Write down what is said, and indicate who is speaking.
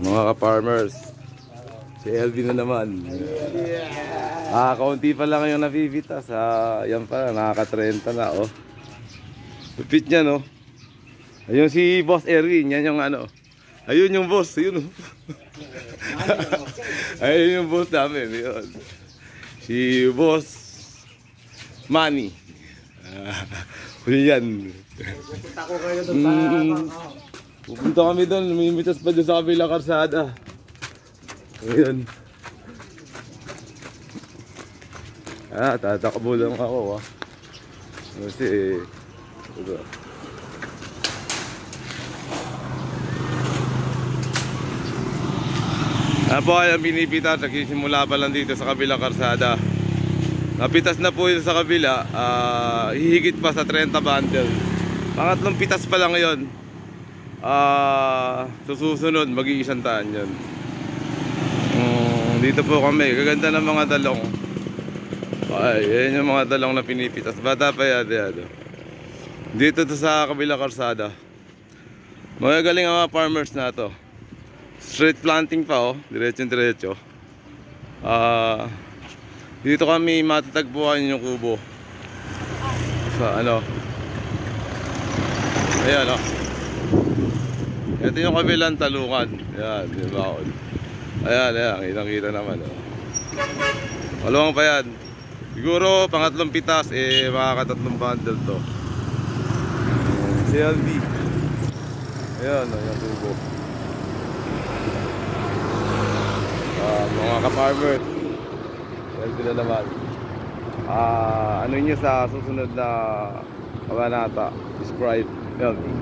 Speaker 1: Mga ka-farmers, si LV na naman. Kaunti pa lang yung napipitas. Yan pa, nakaka-30 na, oh. Lupit niya, no? Ayun si Boss Erwin, yan yung ano. Ayun yung boss, ayun, oh. Ayun yung boss namin, yun. Si Boss Manny. Yan.
Speaker 2: Pupunta ko kayo doon
Speaker 1: Pupunta kami doon, lumimitas pa doon sa kabilang karsada. Ayun. Tatakbo lang ako, ah. Kasi ito. Po kaya pinipitas, nagsisimula pa lang dito sa kabilang karsada. Napitas na po yun sa kabila, hihigit pa sa 30 bundle. Pangatlong pitas pa lang yun. Susunod, mag-iisang taan yun. Dito po kami, gaganda ng mga dalong. Ay, yan yung mga dalong na pinipitas. Bata pa yan. Dito to sa kabilang karsada. Magagaling ang mga farmers na to. Straight planting pa, oh, diretso. Dito kami matatagpuan yung kubo. Sa ano? Ayan, oh. Ito yung kabilang talungan. Ayan, di ba? Ayan, kitang-kita naman, oh. Maluwang pa yan. Siguro pangatlong pitas, makakatatlong bundle to. CLB. Ayan, oh, yung kubo. Mga ka-farmers, healthy na naman. Ano nyo sa susunod na kabanata? Describe healthy.